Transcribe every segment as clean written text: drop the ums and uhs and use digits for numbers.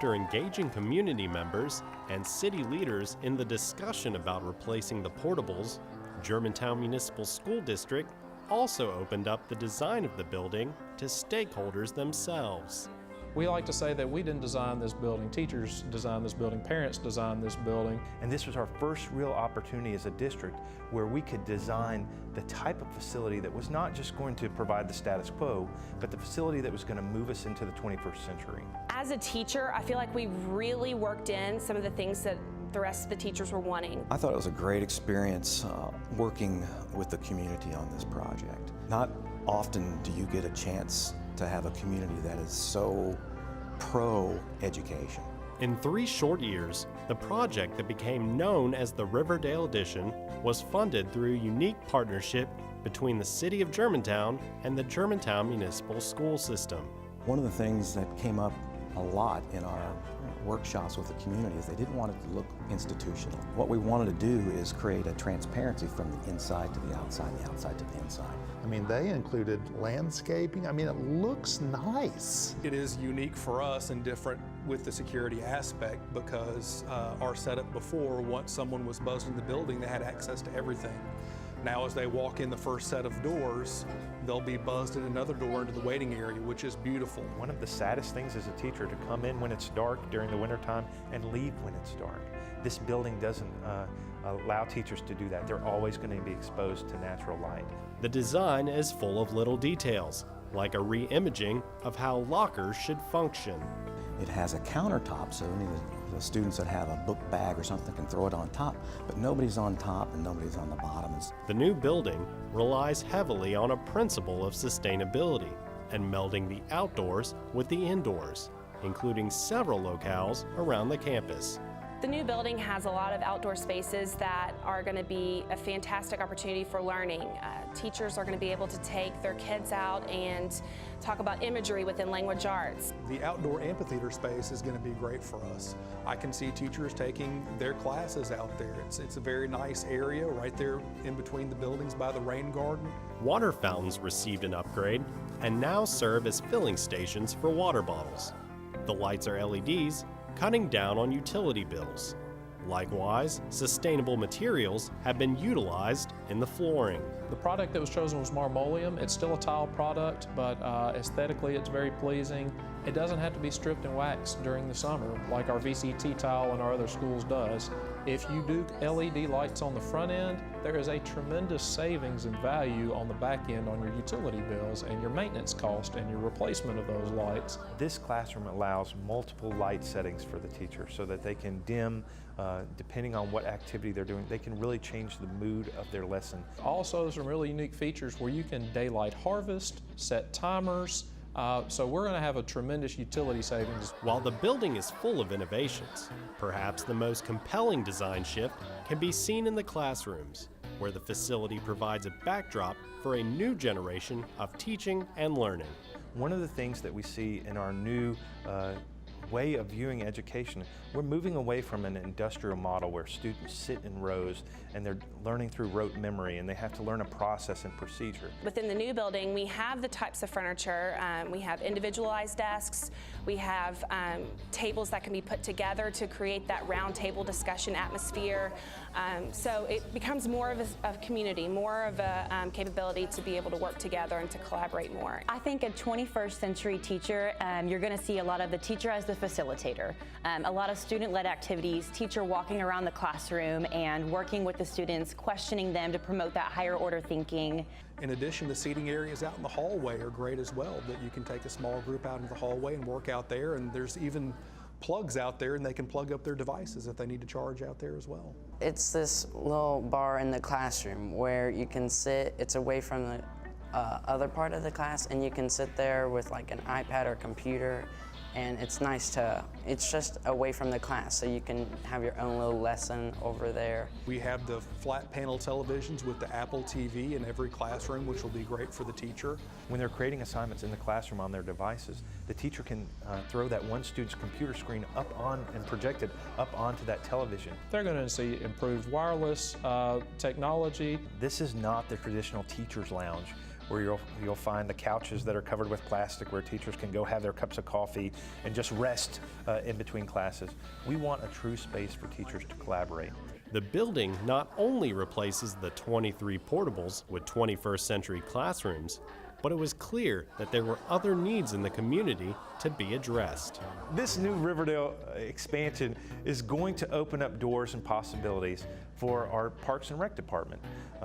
After engaging community members and city leaders in the discussion about replacing the portables, Germantown Municipal School District also opened up the design of the building to stakeholders themselves. We like to say that we didn't design this building, teachers designed this building, parents designed this building. And this was our first real opportunity as a district where we could design the type of facility that was not just going to provide the status quo, but the facility that was going to move us into the 21st century. As a teacher, I feel like we really worked in some of the things that the rest of the teachers were wanting. I thought it was a great experience working with the community on this project. Not often do you get a chance to have a community that is so pro-education. In 3 short years, the project that became known as the Riverdale Edition was funded through a unique partnership between the City of Germantown and the Germantown Municipal School System. One of the things that came up a lot in our workshops with the community is they didn't want it to look institutional. What we wanted to do is create a transparency from the inside to the outside, the outside to the inside. I mean, they included landscaping. I mean, it looks nice. It is unique for us and different with the security aspect because our setup before, once someone was buzzed in the building, they had access to everything. Now as they walk in the first set of doors, they'll be buzzed in another door into the waiting area, which is beautiful. One of the saddest things as a teacher to come in when it's dark during the wintertime and leave when it's dark. This building doesn't allow teachers to do that. They're always going to be exposed to natural light. The design is full of little details, like a re-imaging of how lockers should function. It has a countertop, so any of the students that have a book bag or something can throw it on top, but nobody's on top and nobody's on the bottom. The new building relies heavily on a principle of sustainability and melding the outdoors with the indoors, including several locales around the campus. The new building has a lot of outdoor spaces that are going to be a fantastic opportunity for learning. Teachers are going to be able to take their kids out and talk about imagery within language arts. The outdoor amphitheater space is going to be great for us. I can see teachers taking their classes out there. It's a very nice area right there in between the buildings by the rain garden. Water fountains received an upgrade and now serve as filling stations for water bottles. The lights are LEDs, cutting down on utility bills. Likewise, sustainable materials have been utilized in the flooring. The product that was chosen was marmoleum. It's still a tile product, but aesthetically it's very pleasing. It doesn't have to be stripped and waxed during the summer like our VCT tile in our other schools does. If you do LED lights on the front end, there is a tremendous savings in value on the back end on your utility bills and your maintenance cost and your replacement of those lights. This classroom allows multiple light settings for the teacher so that they can dim depending on what activity they're doing. They can really change the mood of their lesson. Also, some really unique features where you can daylight harvest, set timers, so we're going to have a tremendous utility savings. While the building is full of innovations, perhaps the most compelling design shift can be seen in the classrooms, where the facility provides a backdrop for a new generation of teaching and learning. One of the things that we see in our new way of viewing education, we're moving away from an industrial model where students sit in rows and they're learning through rote memory and they have to learn a process and procedure. Within the new building, we have the types of furniture. We have individualized desks. We have tables that can be put together to create that round table discussion atmosphere. So it becomes more of a community, more of a capability to be able to work together and to collaborate more. I think a 21st century teacher, you're going to see a lot of the teacher as the facilitator. A lot of student-led activities, teacher walking around the classroom and working with the students, questioning them to promote that higher order thinking. In addition, the seating areas out in the hallway are great as well, that you can take a small group out into the hallway and work out there, and there's even plugs out there and they can plug up their devices if they need to charge out there as well. It's this little bar in the classroom where you can sit, it's away from the other part of the class, and you can sit there with like an iPad or computer, and it's nice to, it's just away from the class, so you can have your own little lesson over there. We have the flat panel televisions with the Apple TV in every classroom, which will be great for the teacher. When they're creating assignments in the classroom on their devices, the teacher can throw that one student's computer screen up on and project it up onto that television. They're going to see improved wireless technology. This is not the traditional teacher's lounge where you'll find the couches that are covered with plastic where teachers can go have their cups of coffee and just rest in between classes. We want a true space for teachers to collaborate. The building not only replaces the 23 portables with 21st century classrooms, but it was clear that there were other needs in the community to be addressed. This new Riverdale expansion is going to open up doors and possibilities for our Parks and Rec department.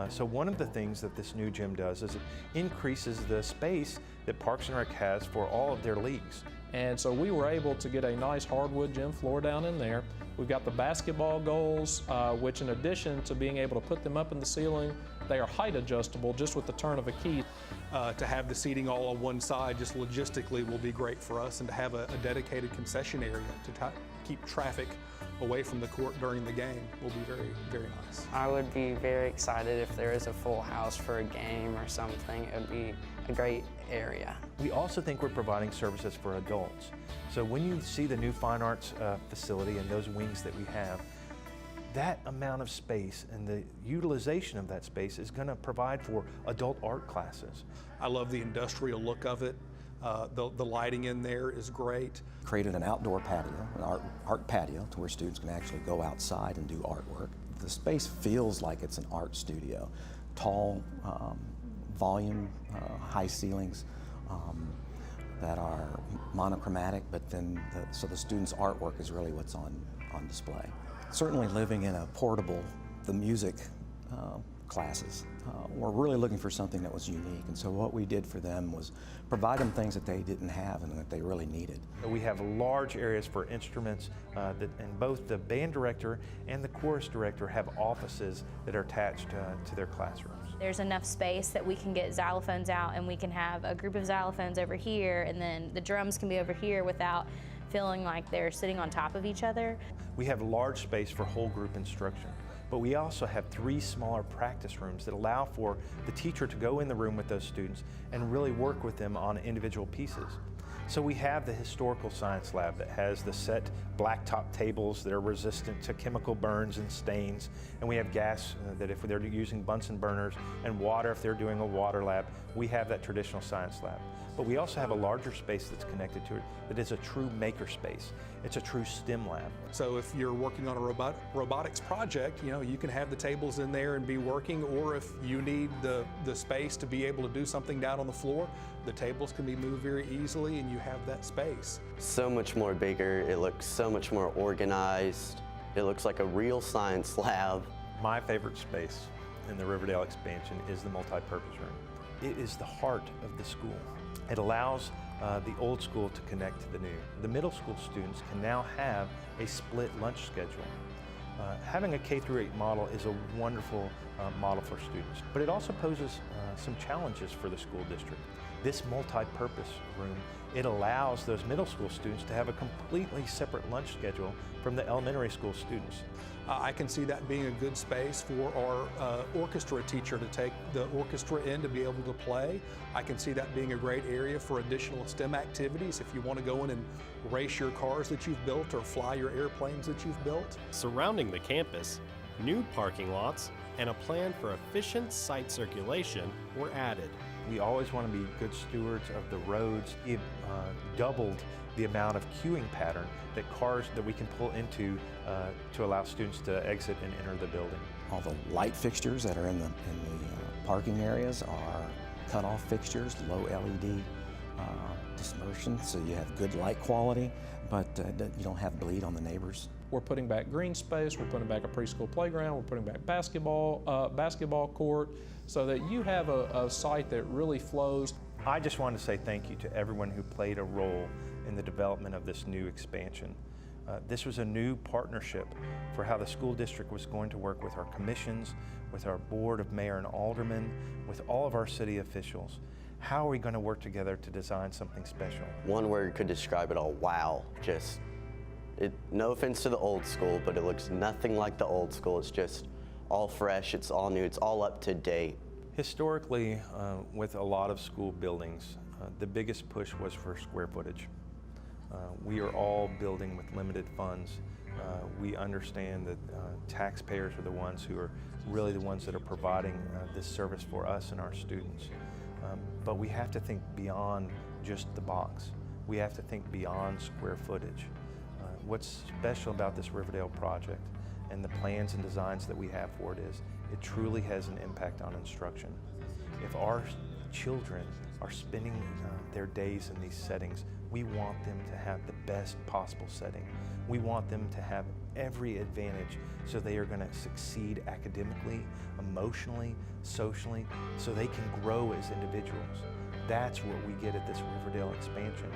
So one of the things that this new gym does is it increases the space that Parks and Rec has for all of their leagues. And so we were able to get a nice hardwood gym floor down in there. We've got the basketball goals, which in addition to being able to put them up in the ceiling, they are height adjustable just with the turn of a key. To have the seating all on one side just logistically will be great for us, and to have a dedicated concession area to keep traffic away from the court during the game will be very, very nice. I would be very excited if there is a full house for a game or something. It would be a great area. We also think we're providing services for adults. So when you see the new fine arts facility and those wings that we have, that amount of space and the utilization of that space is going to provide for adult art classes. I love the industrial look of it. The lighting in there is great. Created an outdoor patio, an art patio, to where students can actually go outside and do artwork. The space feels like it's an art studio. Tall, volume, high ceilings that are monochromatic, but then so the students' artwork is really what's on display. Certainly living in a portable, the music classes, we're really looking for something that was unique. And so what we did for them was provide them things that they didn't have and that they really needed. We have large areas for instruments, and both the band director and the chorus director have offices that are attached to their classrooms. There's enough space that we can get xylophones out and we can have a group of xylophones over here, and then the drums can be over here without feeling like they're sitting on top of each other. We have large space for whole group instruction, but we also have 3 smaller practice rooms that allow for the teacher to go in the room with those students and really work with them on individual pieces. So we have the historical science lab that has the set blacktop tables that are resistant to chemical burns and stains, and we have gas that if they're using Bunsen burners, and water if they're doing a water lab. We have that traditional science lab. But we also have a larger space that's connected to it that is a true makerspace. It's a true STEM lab. So if you're working on a robotics project, you can have the tables in there and be working, or if you need the space to be able to do something down on the floor, the tables can be moved very easily and you have that space. So much more bigger, it looks so much more organized. It looks like a real science lab. My favorite space in the Riverdale expansion is the multi-purpose room. It is the heart of the school. It allows the old school to connect to the new. The middle school students can now have a split lunch schedule. Having a K-8 model is a wonderful model for students, but it also poses some challenges for the school district. This multi-purpose room, it allows those middle school students to have a completely separate lunch schedule from the elementary school students. I can see that being a good space for our orchestra teacher to take the orchestra in to be able to play. I can see that being a great area for additional STEM activities if you want to go in and race your cars that you've built or fly your airplanes that you've built. Surrounding the campus, new parking lots and a plan for efficient site circulation were added. We always want to be good stewards of the roads. We've doubled the amount of queuing pattern that we can pull into to allow students to exit and enter the building. All the light fixtures that are in the parking areas are cutoff fixtures, low LED dispersion, so you have good light quality, but you don't have bleed on the neighbors. We're putting back green space, we're putting back a preschool playground, we're putting back basketball court, so that you have a site that really flows. I just want to say thank you to everyone who played a role in the development of this new expansion. This was a new partnership for how the school district was going to work with our commissions, with our board of mayor and aldermen, with all of our city officials. How are we going to work together to design something special? One word could describe it all: wow. No offense to the old school, but it looks nothing like the old school. It's just all fresh, it's all new, it's all up to date. Historically, with a lot of school buildings, the biggest push was for square footage. We are all building with limited funds. We understand that taxpayers are the ones who are really the ones that are providing this service for us and our students. But we have to think beyond just the box. We have to think beyond square footage. What's special about this Riverdale project and the plans and designs that we have for it is it truly has an impact on instruction. If our children are spending their days in these settings, we want them to have the best possible setting. We want them to have every advantage so they are going to succeed academically, emotionally, socially, so they can grow as individuals. That's what we get at this Riverdale expansion.